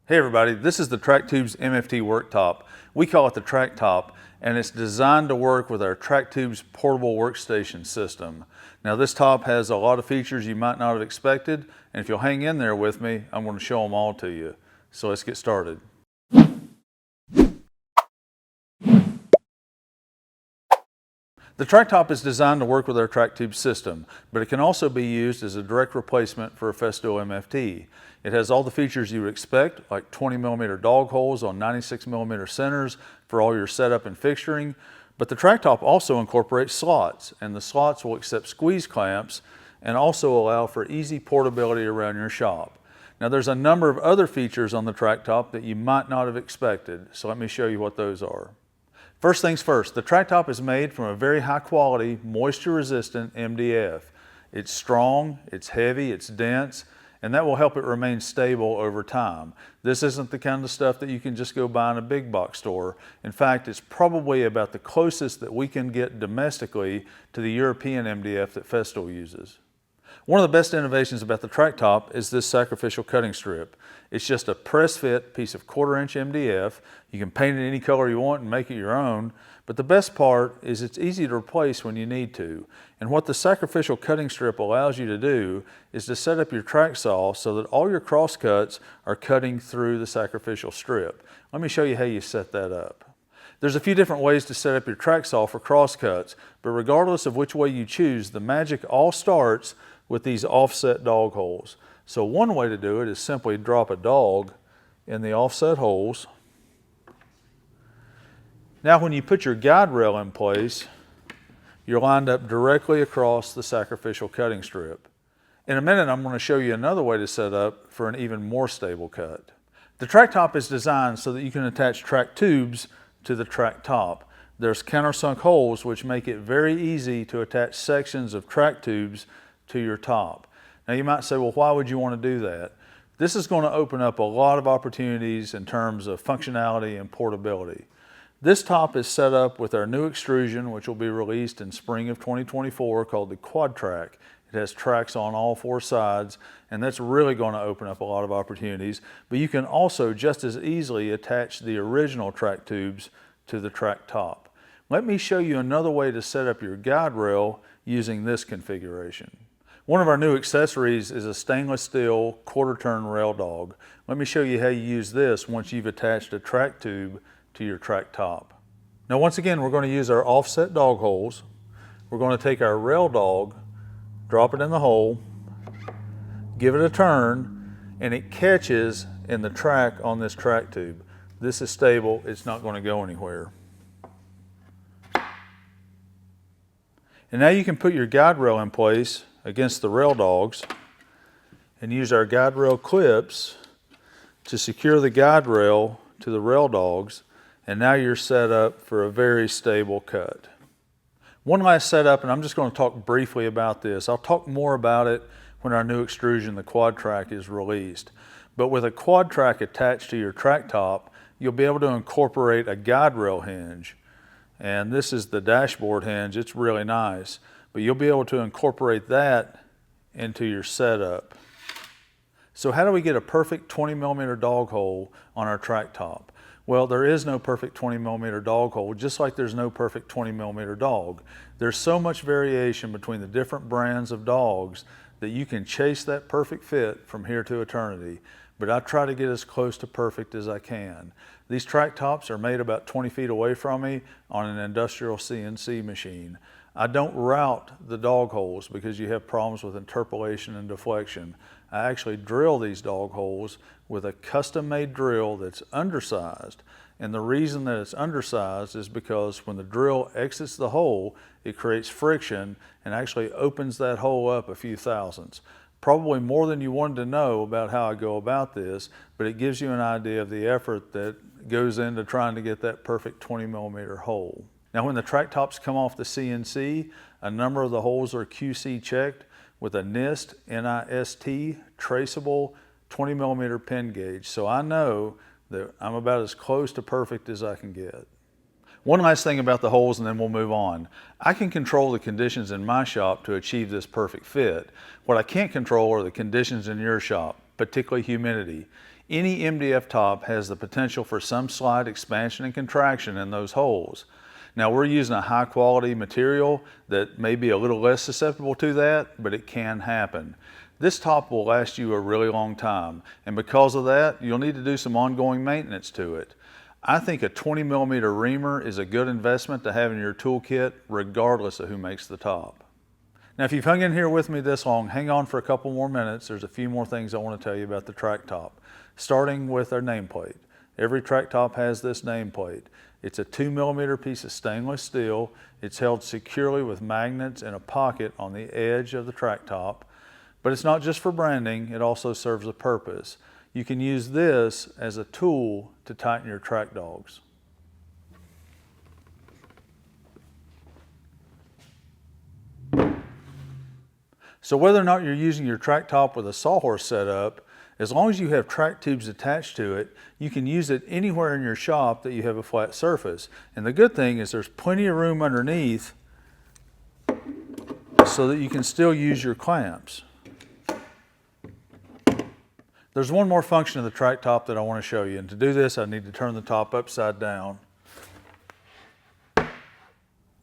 Hey everybody, this is the TrackTubes MFT worktop. We call it the TrackTop, and it's designed to work with our TrackTubes portable workstation system. Now this top has a lot of features you might not have expected, and if you'll hang in there with me, I'm going to show them all to you. So let's get started. The TrackTop is designed to work with our TrackTubes system, but it can also be used as a direct replacement for a Festool MFT. It has all the features you would expect, like 20mm dog holes on 96mm centers for all your setup and fixturing, but the TrackTop also incorporates slots, and the slots will accept squeeze clamps and also allow for easy portability around your shop. Now there's a number of other features on the TrackTop that you might not have expected, so let me show you what those are. First things first, the TrackTop is made from a very high quality, moisture resistant MDF. It's strong, it's heavy, it's dense, and that will help it remain stable over time. This isn't the kind of stuff that you can just go buy in a big box store. In fact, it's probably about the closest that we can get domestically to the European MDF that Festool uses. One of the best innovations about the TrackTop is this sacrificial cutting strip. It's just a press-fit piece of 1/4-inch MDF. You can paint it any color you want and make it your own, but the best part is it's easy to replace when you need to. And what the sacrificial cutting strip allows you to do is to set up your track saw so that all your cross cuts are cutting through the sacrificial strip. Let me show you how you set that up. There's a few different ways to set up your track saw for cross cuts, but regardless of which way you choose, the magic all starts with these offset dog holes. So one way to do it is simply drop a dog in the offset holes. Now when you put your guide rail in place, you're lined up directly across the sacrificial cutting strip. In a minute, I'm going to show you another way to set up for an even more stable cut. The TrackTop is designed so that you can attach track tubes to the TrackTop. There's countersunk holes which make it very easy to attach sections of track tubes to your top. Now you might say, well, why would you want to do that? This is going to open up a lot of opportunities in terms of functionality and portability. This top is set up with our new extrusion, which will be released in spring of 2024, called the Quad Track. It has tracks on all 4 sides, and that's really going to open up a lot of opportunities. But you can also just as easily attach the original track tubes to the TrackTop. Let me show you another way to set up your guide rail using this configuration. One of our new accessories is a stainless steel 1/4 turn rail dog. Let me show you how you use this once you've attached a track tube to your TrackTop. Now once again, we're going to use our offset dog holes. We're going to take our rail dog, drop it in the hole, give it a turn, and it catches in the track on this track tube. This is stable, it's not going to go anywhere. And now you can put your guide rail in place against the rail dogs and use our guide rail clips to secure the guide rail to the rail dogs, and now you're set up for a very stable cut. One last setup, and I'm just going to talk briefly about this. I'll talk more about it when our new extrusion, the Quad Track, is released. But with a Quad Track attached to your TrackTop, you'll be able to incorporate a guide rail hinge. And this is the dashboard hinge. It's really nice. But you'll be able to incorporate that into your setup. So how do we get a perfect 20mm dog hole on our TrackTop? Well, there is no perfect 20mm dog hole, just like there's no perfect 20mm dog. There's so much variation between the different brands of dogs that you can chase that perfect fit from here to eternity. But I try to get as close to perfect as I can. These TrackTops are made about 20 feet away from me on an industrial CNC machine. I don't route the dog holes because you have problems with interpolation and deflection. I actually drill these dog holes with a custom-made drill that's undersized. And the reason that it's undersized is because when the drill exits the hole, it creates friction and actually opens that hole up a few thousandths. Probably more than you wanted to know about how I go about this, but it gives you an idea of the effort that goes into trying to get that perfect 20mm hole. Now when the TrackTops come off the CNC, a number of the holes are QC checked with a NIST, N-I-S-T, traceable 20mm pin gauge. So I know that I'm about as close to perfect as I can get. One last thing about the holes and then we'll move on. I can control the conditions in my shop to achieve this perfect fit. What I can't control are the conditions in your shop, particularly humidity. Any MDF top has the potential for some slight expansion and contraction in those holes. Now we're using a high quality material that may be a little less susceptible to that, but it can happen. This top will last you a really long time, and because of that, you'll need to do some ongoing maintenance to it. I think a 20mm reamer is a good investment to have in your toolkit regardless of who makes the top. Now if you've hung in here with me this long, hang on for a couple more minutes. There's a few more things I want to tell you about the TrackTop, starting with our nameplate. Every TrackTop has this nameplate. It's a 2mm piece of stainless steel. It's held securely with magnets in a pocket on the edge of the TrackTop. But it's not just for branding, it also serves a purpose. You can use this as a tool to tighten your track dogs. So whether or not you're using your TrackTop with a sawhorse setup, as long as you have track tubes attached to it, you can use it anywhere in your shop that you have a flat surface. And the good thing is there's plenty of room underneath so that you can still use your clamps. There's one more function of the TrackTop that I want to show you, and to do this I need to turn the top upside down.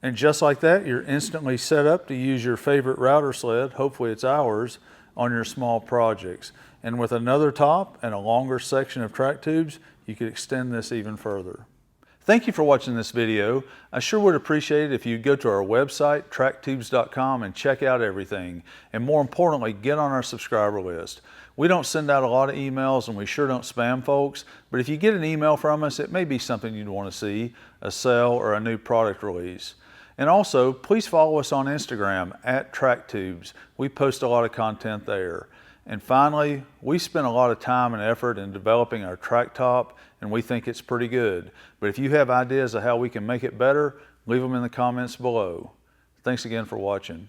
And just like that, you're instantly set up to use your favorite router sled, hopefully it's ours, on your small projects. And with another top and a longer section of track tubes, you could extend this even further. Thank you for watching this video. I sure would appreciate it if you'd go to our website, TrackTubes.com, and check out everything. And more importantly, get on our subscriber list. We don't send out a lot of emails and we sure don't spam folks, but if you get an email from us, it may be something you'd want to see, a sale or a new product release. And also, please follow us on Instagram at TrackTubes. We post a lot of content there. And finally, we spent a lot of time and effort in developing our TrackTop, and we think it's pretty good. But if you have ideas of how we can make it better, leave them in the comments below. Thanks again for watching.